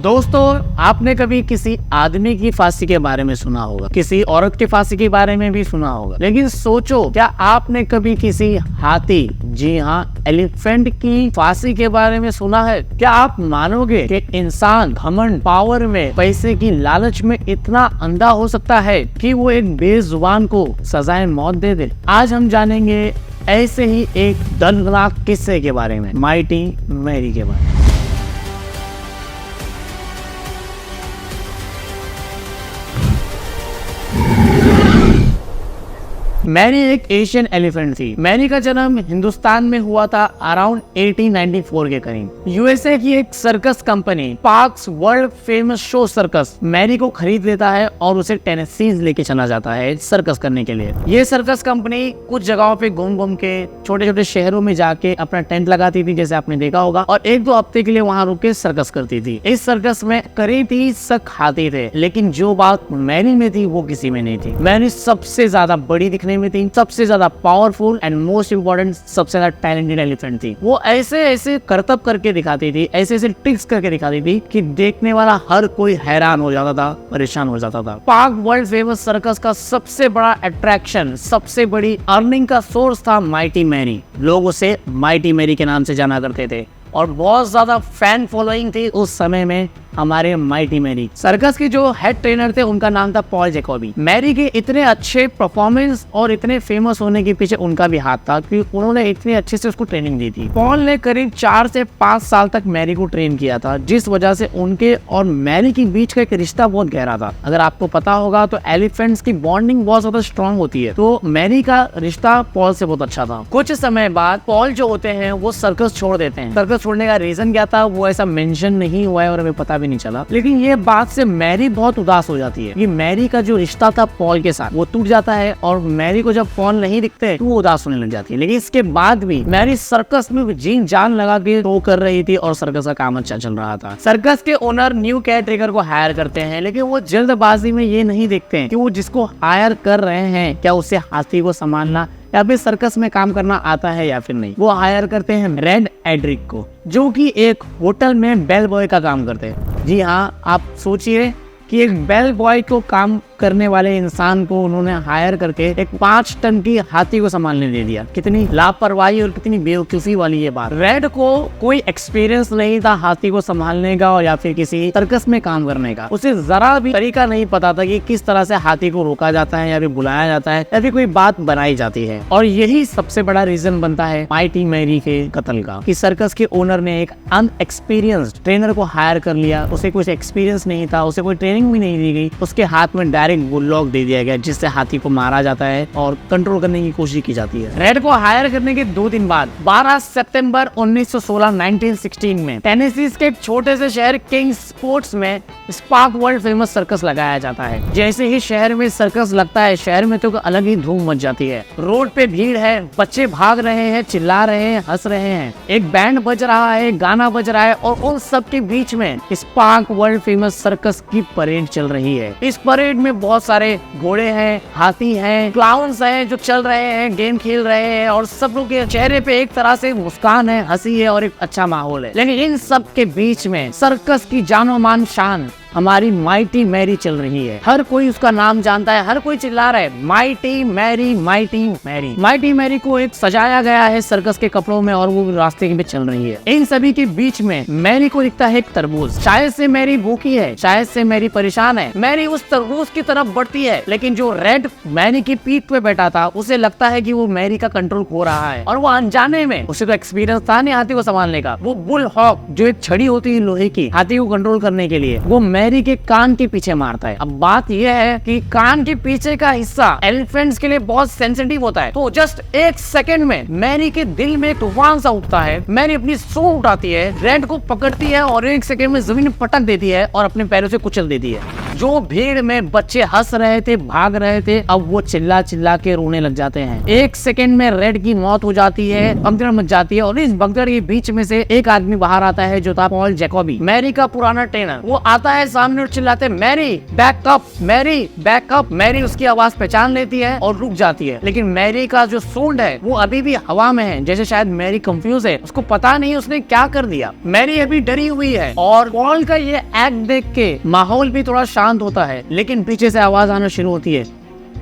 दोस्तों, आपने कभी किसी आदमी की फांसी के बारे में सुना होगा, किसी औरत की फांसी के बारे में भी सुना होगा, लेकिन सोचो, क्या आपने कभी किसी हाथी, जी हाँ एलिफेंट की फांसी के बारे में सुना है? क्या आप मानोगे कि इंसान घमंड, पावर में, पैसे की लालच में इतना अंधा हो सकता है कि वो एक बेजुबान को सजाए मौत दे दे? आज हम जानेंगे ऐसे ही एक दर्दनाक किस्से के बारे में, माइटी मैरी के बारे में। मैरी एक एशियन एलिफेंट थी। मैरी का जन्म हिंदुस्तान में हुआ था अराउंड 1894 के करीब। यूएसए की एक circus company Parks world famous show circus Mary को खरीद लेता है और उसे टेनेसी लेके चला जाता है सर्कस करने के लिए। ये सर्कस कंपनी कुछ जगहों पे घूम घूम के छोटे छोटे शहरों में जाके अपना टेंट लगाती थी, जैसे आपने देखा होगा, और एक दो हफ्ते के लिए वहाँ रुक के सर्कस करती थी। इस सर्कस में करीब 30 हाथी थे, लेकिन जो बात मैरी में थी वो किसी में नहीं थी। मैरी सबसे ज्यादा बड़ी दिखने में थी, सबसे ज्यादा पावरफुल एंड मोस्ट इंपोर्टेंट, सबसे ज्यादा टैलेंटेड एलिफेंट थी। वो ऐसे करतब करके दिखाती थी, ऐसे ट्रिक्स करके दिखाती थी कि देखने वाला हर कोई हैरान हो जाता था, परेशान हो जाता था। पार्क वर्ल्ड फेमस सर्कस का सबसे बड़ा अट्रैक्शन, सबसे बड़ी अर्निंग का सोर्स था माइटी मैरी। लोग उसे माइटी मैरी के नाम से जाना करते थे और बहुत ज्यादा फैन फॉलोइंग थी उस समय में हमारे माइटी मैरी। सर्कस के जो हेड ट्रेनर थे उनका नाम था पॉल जैकोबी। मैरी के इतने अच्छे परफॉर्मेंस और इतने फेमस होने के पीछे उनका भी हाथ था कि उन्होंने इतने अच्छे से उसको ट्रेनिंग दी थी। पॉल ने करीब 4 से 5 साल तक मैरी को ट्रेन किया था, जिस वजह से उनके और मैरी के बीच का एक रिश्ता बहुत गहरा था। अगर आपको पता होगा तो एलिफेंट्स की बॉन्डिंग बहुत ज्यादा स्ट्रॉन्ग होती है, तो मैरी का रिश्ता पॉल से बहुत अच्छा था। कुछ समय बाद पॉल जो होते हैं वो सर्कस छोड़ देते हैं। सर्कस छोड़ने का रीजन क्या था वो ऐसा मेंशन नहीं हुआ है और हमें पता नहीं चला, लेकिन ये बात से मैरी बहुत उदास हो जाती है। ये मैरी का जो रिश्ता था पॉल के साथ वो टूट जाता है और मैरी को जब पॉल नहीं दिखते तो वो उदास होने लग जाती है। लेकिन इसके बाद भी मैरी सर्कस में जीन जान लगा के शो कर रही थी और सर्कस का काम अच्छा चल रहा था। सर्कस के ओनर न्यू केयरटेकर को हायर करते हैं, लेकिन वो जल्दबाजी में ये नहीं देखते हैं कि वो जिसको हायर कर रहे हैं क्या उसे हाथी को संभालना या फिर सर्कस में काम करना आता है या फिर नहीं। वो हायर करते हैं रेड एड्रिक को, जो कि एक होटल में बेल बॉय का काम करते हैं। जी हाँ, आप सोचिए कि एक बेल बॉय को काम करने वाले इंसान को उन्होंने हायर करके एक 5 टन की हाथी को संभालने दे दिया। कितनी लापरवाही और कितनी बेवकूफी वाली ये बात। रेड को कोई एक्सपीरियंस नहीं था हाथी को संभालने का और या फिर किसी सर्कस में काम करने का। उसे जरा भी तरीका नहीं पता था कि किस तरह से हाथी को रोका जाता है या फिर बुलाया जाता है या फिर कोई बात बनाई जाती है। और यही सबसे बड़ा रीजन बनता है माइटी मैरी के कत्ल का, कि सर्कस के ओनर ने एक अनएक्सपीरियंस्ड ट्रेनर को हायर कर लिया। उसे कुछ एक्सपीरियंस नहीं था, उसे कोई ट्रेनिंग भी नहीं दी गई, उसके हाथ में डायरेक्ट बुलडॉग दे दिया गया जिससे हाथी को मारा जाता है और कंट्रोल करने की कोशिश की जाती है। रेड को हायर करने के 2 दिन बाद 12 सितंबर 1916 में टेनेसी के एक छोटे से शहर किंग्स स्पोर्ट्स में स्पार्क वर्ल्ड फेमस सर्कस लगाया जाता है। जैसे ही शहर में सर्कस लगता है, शहर में तो अलग ही धूम मच जाती है। रोड पे भीड़ है, बच्चे भाग रहे हैं, चिल्ला रहे हैं, हंस रहे हैं, एक बैंड बज रहा है, गाना बज रहा है और उन सब के बीच में स्पार्क वर्ल्ड फेमस सर्कस की परेड चल रही है। इस परेड में बहुत सारे घोड़े हैं, हाथी हैं, क्लाउन्स हैं जो चल रहे हैं, गेम खेल रहे हैं और सब लोग के चेहरे पे एक तरह से मुस्कान है, हंसी है और एक अच्छा माहौल है। लेकिन इन सब के बीच में सर्कस की जानो मान शान हमारी माइटी मैरी चल रही है। हर कोई उसका नाम जानता है, हर कोई चिल्ला रहा है mighty Mary, mighty Mary. Mighty Mary को एक सजाया गया है सर्कस के कपड़ों में और वो रास्ते में चल रही है। इन सभी के बीच में मैरी को दिखता है एक तरबूज। शायद से मैरी भूखी है, शायद से मैरी परेशान है। मैरी उस तरबूज की तरफ बढ़ती है, लेकिन जो रेड मैरी की पीठ पे बैठा था उसे लगता है कि वो मैरी का कंट्रोल खो रहा है और वो अनजाने में, उसे तो एक्सपीरियंस था नहीं हाथी को संभालने का, वो बुल हॉक जो एक छड़ी होती है लोहे की हाथी को कंट्रोल करने के लिए, वो मैरी के कान के पीछे मारता है। अब बात यह है कि कान के पीछे का हिस्सा एलिफेंट्स के लिए बहुत सेंसिटिव होता है, तो जस्ट 1 सेकंड में मैरी के दिल में तूफान सा उठता है। मैरी अपनी सूंड उठाती है, रेड को पकड़ती है और 1 सेकंड में जमीन में पटक देती है और अपने पैरों से कुचल देती है। जो भीड़ में बच्चे हंस रहे थे, भाग रहे थे, अब वो चिल्ला चिल्ला के रोने लग जाते हैं। एक सेकंड में रेड की मौत हो जाती है, भगदड़ मच जाती है और इस भगदड़ के बीच में से एक आदमी बाहर आता है जो था पॉल जैकोबी, मैरी का पुराना ट्रेनर। वो आता है सामने और चिल्लाते Mary back up, Mary back up. Mary उसकी आवाज पहचान लेती है और रुक जाती है, लेकिन मैरी का जो सूंड है वो अभी भी हवा में है, जैसे शायद मैरी कंफ्यूज है, उसको पता नहीं उसने क्या कर दिया। मैरी अभी डरी हुई है और पॉल का ये एक्ट देख के माहौल भी थोड़ा शांत होता है, लेकिन पीछे से आवाज आना शुरू होती है,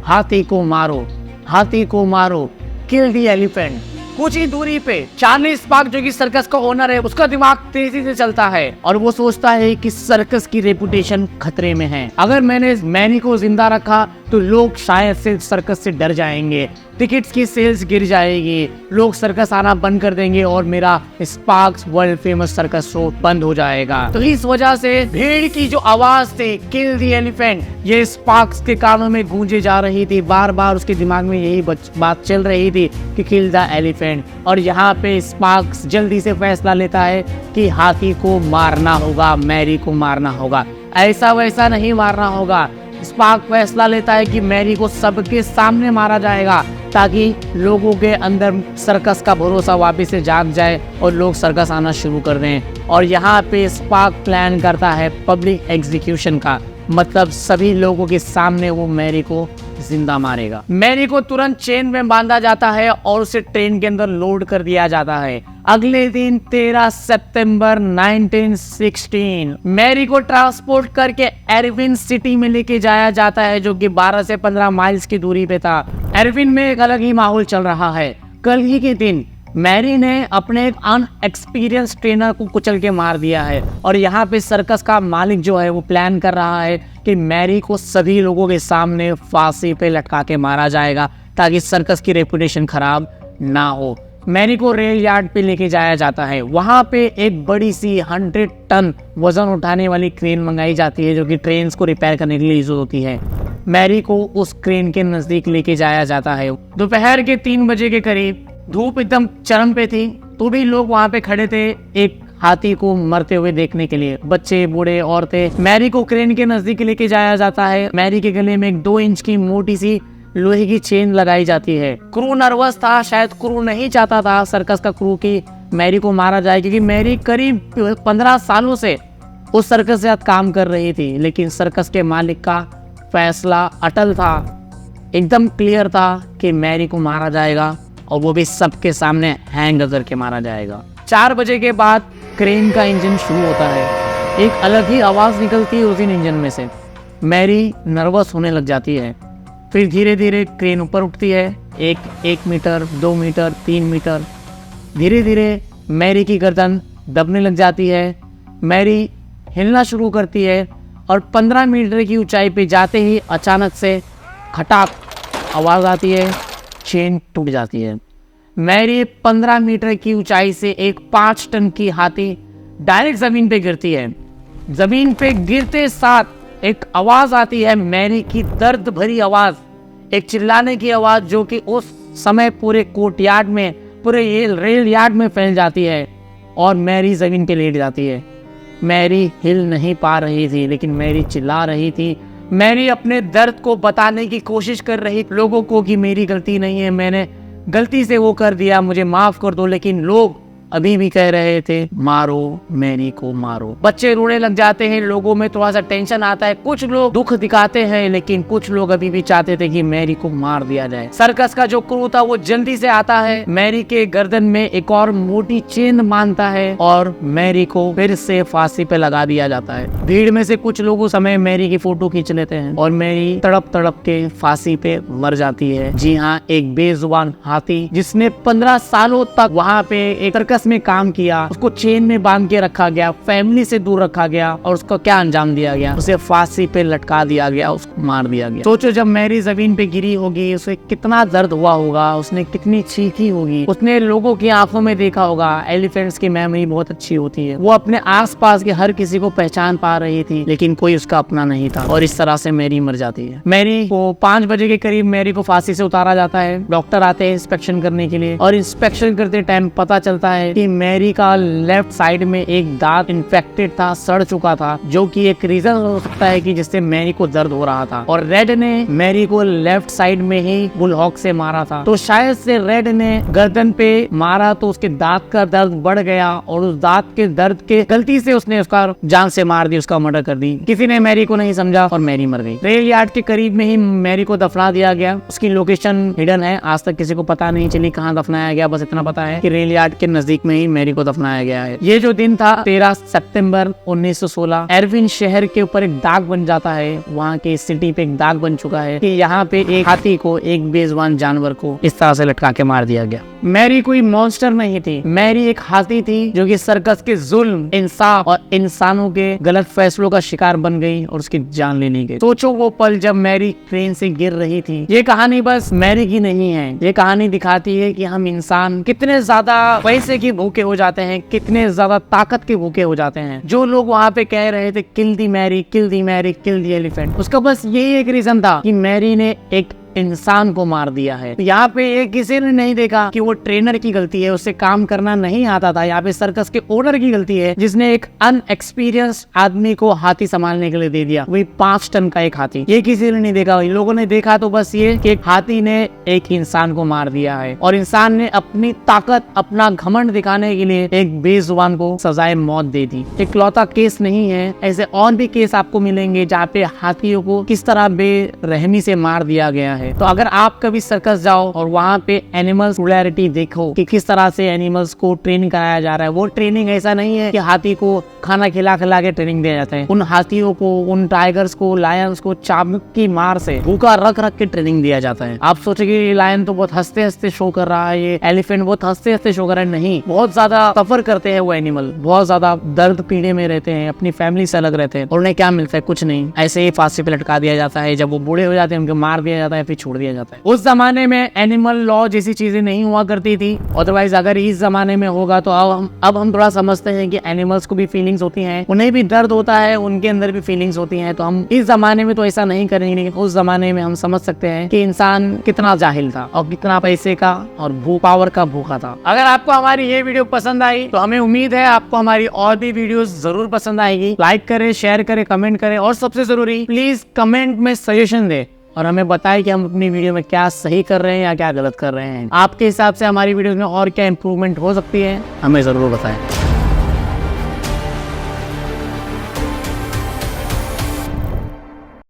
हाथी को मारो, हाथी को मारो, किल द एलिफेंट। कुछ ही दूरी पे चार्ली स्पार्क जो कि सर्कस का ओनर है, उसका दिमाग तेजी से चलता है और वो सोचता है कि सर्कस की रेपुटेशन खतरे में है। अगर मैंने मैनी को जिंदा रखा तो लोग शायद से सर्कस से डर जाएंगे, टिकट्स की सेल्स गिर जाएगी, लोग सर्कस आना बंद कर देंगे और मेरा sparks world famous circus show बंद हो जाएगा। तो इस वजह से भीड़ की जो आवाज थी किल द एलिफेंट, ये स्पार्क्स के कानों में गूंजे जा रही थी। बार बार उसके दिमाग में यही बात चल रही थी कि किल द एलिफेंट। और यहाँ पे स्पार्क्स जल्दी से फैसला लेता है कि हाथी को मारना होगा, मैरी को मारना होगा, ऐसा वैसा नहीं मारना होगा। स्पार्क फैसला लेता है कि मैरी को सबके सामने मारा जाएगा ताकि लोगों के अंदर सर्कस का भरोसा वापस से जाग जाए और लोग सर्कस आना शुरू कर दें। और यहाँ पे स्पार्क प्लान करता है पब्लिक एग्जीक्यूशन का, मतलब सभी लोगों के सामने वो मैरी को जिंदा मारेगा। मैरी को तुरंत चेन में बांधा जाता है और उसे ट्रेन के अंदर लोड कर दिया जाता है। अगले दिन 13 सितंबर 1916 मैरी को ट्रांसपोर्ट करके एरविन सिटी में लेके जाया जाता है, जो कि 12 से 15 माइल्स की दूरी पे था। एरविन में एक अलग ही माहौल चल रहा है। कल ही के दिन मैरी ने अपने एक अनएक्सपीरियंस ट्रेनर को कुचल के मार दिया है और यहाँ पे सर्कस का मालिक जो है वो प्लान कर रहा है कि मैरी को सभी लोगों के सामने फांसी पे लटका के मारा जाएगा ताकि सर्कस की रेपुटेशन खराब ना हो। मैरी को रेल यार्ड पे लेके जाया जाता है। वहाँ पे एक बड़ी सी 100 टन वजन उठाने वाली क्रेन मंगाई जाती है जो कि ट्रेन को रिपेयर करने के लिए यूज होती है। मैरी को उस क्रेन के नजदीक लेके जाया जाता है। दोपहर के 3 बजे के करीब धूप एकदम चरम पे थी, तो भी लोग वहाँ पे खड़े थे एक हाथी को मरते हुए देखने के लिए, बच्चे, बूढ़े, औरतें। मैरी को क्रेन के नजदीक लेके जाया जाता है। मैरी के गले में एक 2 इंच की मोटी सी लोहे की चेन लगाई जाती है। क्रू नर्वस था, शायद क्रू नहीं चाहता था सर्कस का क्रू की मैरी को मारा जाए, क्योंकि मैरी करीब 15 सालों से उस सर्कस के साथ काम कर रही थी, लेकिन सर्कस के मालिक का फैसला अटल था, एकदम क्लियर था कि मैरी को मारा जाएगा और वो भी सबके सामने हैंग करके मारा जाएगा। 4 बजे के बाद क्रेन का इंजन शुरू होता है। एक अलग ही आवाज निकलती है उस इंजन में से। मैरी नर्वस होने लग जाती है। फिर धीरे धीरे क्रेन ऊपर उठती है, 1 मीटर, 2 मीटर, 3 मीटर। धीरे धीरे मैरी की गर्दन दबने लग जाती है। मैरी हिलना शुरू करती है और 15 मीटर की ऊंचाई पे जाते ही अचानक से खटाक आवाज आती है, चेन टूट जाती है। मैरी 15 मीटर की ऊंचाई से एक 5 टन की हाथी डायरेक्ट जमीन पे गिरती है। जमीन पे गिरते साथ एक आवाज आती है, मैरी की दर्द भरी आवाज, एक चिल्लाने की आवाज जो कि उस समय पूरे कोर्टयार्ड में, पूरे रेल यार्ड में फैल जाती है और मैरी जमीन पे लेट जाती है। मैरी हिल नहीं पा रही थी, लेकिन मैरी चिल्ला रही थी। मैरी अपने दर्द को बताने की कोशिश कर रही लोगों को कि मेरी गलती नहीं है, मैंने गलती से वो कर दिया, मुझे माफ कर दो। लेकिन लोग अभी भी कह रहे थे मारो मैरी को मारो। बच्चे रोने लग जाते हैं, लोगों में थोड़ा सा टेंशन आता है, कुछ लोग दुख दिखाते हैं, लेकिन कुछ लोग अभी भी चाहते थे कि मैरी को मार दिया जाए। सर्कस का जो क्रू था वो जल्दी से आता है, मैरी के गर्दन में एक और मोटी चेन बांधता है और मैरी को फिर से फांसी पे लगा दिया जाता है। भीड़ में से कुछ लोग उस समय मैरी की फोटो खींच लेते हैं और मैरी तड़प तड़प के फांसी पे मर जाती है। जी हाँ, एक बेजुबान हाथी जिसने 15 सालों तक वहाँ पे एक सर्कस में काम किया, उसको चेन में बांध के रखा गया, फैमिली से दूर रखा गया और उसको क्या अंजाम दिया गया, उसे फांसी पे लटका दिया गया, उसको मार दिया गया। सोचो जब मैरी जमीन पे गिरी होगी उसे कितना दर्द हुआ होगा, उसने कितनी चीखी होगी, उसने लोगों की आंखों में देखा होगा। एलिफेंट्स की मेमोरी बहुत अच्छी होती है, वो अपने आसपास के हर किसी को पहचान पा रही थी, लेकिन कोई उसका अपना नहीं था और इस तरह से मैरी मर जाती है। मैरी को 5 बजे के करीब मैरी को फांसी से उतारा जाता है। डॉक्टर आते हैं इंस्पेक्शन करने के लिए और इंस्पेक्शन करते टाइम पता चलता है कि मैरी का लेफ्ट साइड में एक दांत इन्फेक्टेड था, सड़ चुका था, जो कि एक रीजन हो सकता है कि जिससे मैरी को दर्द हो रहा था। और रेड ने मैरी को लेफ्ट साइड में ही बुलहॉक से मारा था, तो शायद से रेड ने गर्दन पे मारा तो उसके दांत का दर्द बढ़ गया और उस दांत के दर्द के गलती से उसने उसका जान से मार दी, उसका मर्डर कर दी। किसी ने मैरी को नहीं समझा और मैरी मर गई। रेल यार्ड के करीब में ही मैरी को दफना दिया गया। उसकी लोकेशन हिडन है, आज तक किसी को पता नहीं चली कहाँ दफनाया गया, बस इतना पता है कि रेल यार्ड के नजदीक में ही मैरी को दफनाया गया है। ये जो दिन था 13 सितंबर 1916, एरविन शहर के ऊपर एक दाग बन जाता है। वहाँ के सिटी पे एक दाग बन चुका है कि यहाँ पे एक हाथी को, एक बेजुबान जानवर को इस तरह से लटका के मार दिया गया। मैरी कोई मॉन्स्टर नहीं थी, मैरी एक हाथी थी जो कि सर्कस के जुल्म, इंसाफ और इंसानों के गलत फैसलों का शिकार बन गई और उसकी जान ले ली गई। सोचो वो पल जब मैरी ट्रेन से गिर रही थी। ये कहानी बस मैरी की नहीं है, ये कहानी दिखाती है कि हम इंसान कितने ज्यादा पैसे के भूखे हो जाते हैं, कितने ज्यादा ताकत के भूखे हो जाते हैं। जो लोग वहाँ पे कह रहे थे kill the Mary, kill the Mary, kill the elephant, उसका बस यही एक रीजन था कि मैरी ने एक इंसान को मार दिया है। यहाँ पे ये किसी ने नहीं देखा कि वो ट्रेनर की गलती है, उससे काम करना नहीं आता था। यहाँ पे सर्कस के ओनर की गलती है जिसने एक अनएक्सपीरियंस आदमी को हाथी संभालने के लिए दे दिया, वही 5 टन का एक हाथी। ये किसी ने नहीं देखा। लोगों ने देखा तो बस ये कि एक हाथी ने एक इंसान को मार दिया है और इंसान ने अपनी ताकत, अपना घमंड दिखाने के लिए एक बेजुबान को सजाए मौत दे दी। इकलौता केस नहीं है, ऐसे और भी केस आपको मिलेंगे जहाँ पे हाथियों को किस तरह बेरहमी से मार दिया गया है। तो अगर आप कभी सर्कस जाओ और वहाँ पे एनिमल्स क्रूएलिटी देखो कि किस तरह से एनिमल्स को ट्रेन कराया जा रहा है, वो ट्रेनिंग ऐसा नहीं है कि हाथी को खाना खिला खिला के ट्रेनिंग दिया जाता है। उन हाथियों को, उन टाइगर्स को, लायंस को चाबुक की मार से भूखा रख रख के ट्रेनिंग दिया जाता है। आप सोचेंगे ये लायन तो बहुत हंसते हंसते शो कर रहा है, ये एलिफेंट बहुत हंसते हंसते शो कर रहा है। नहीं, बहुत ज्यादा सफर करते हैं वो एनिमल, बहुत ज्यादा दर्द पीड़े में रहते हैं, अपनी फैमिली से अलग रहते हैं और उन्हें क्या मिलता है? कुछ नहीं, ऐसे ही फांसी पे लटका दिया जाता है। जब वो बूढ़े हो जाते हैं उनको मार दिया जाता है, छोड़ दिया जाता है। उस जमाने में एनिमल लॉ जैसी चीजें नहीं हुआ करती थी। अदरवाइज अगर इस जमाने में होगा तो अब हम थोड़ा समझते हैं कि एनिमल्स को भी फीलिंग्स होती हैं, उन्हें भी दर्द होता है, उनके अंदर भी फीलिंग्स होती हैं। तो हम इस जमाने में तो ऐसा नहीं करेंगे, लेकिन उस जमाने में हम समझ सकते हैं कि इंसान कितना जाहिल था और कितना पैसे का और पावर का भूखा था। अगर आपको हमारी ये वीडियो पसंद आई तो हमें उम्मीद है आपको हमारी और भी वीडियोस जरूर पसंद आएगी। लाइक करें, शेयर करें, कमेंट करें और सबसे जरूरी प्लीज कमेंट में सजेशन दें और हमें बताएं कि हम अपनी वीडियो में क्या सही कर रहे हैं या क्या गलत कर रहे हैं। आपके हिसाब से हमारी वीडियो में और क्या इम्प्रूवमेंट हो सकती है, हमें जरूर बताएं।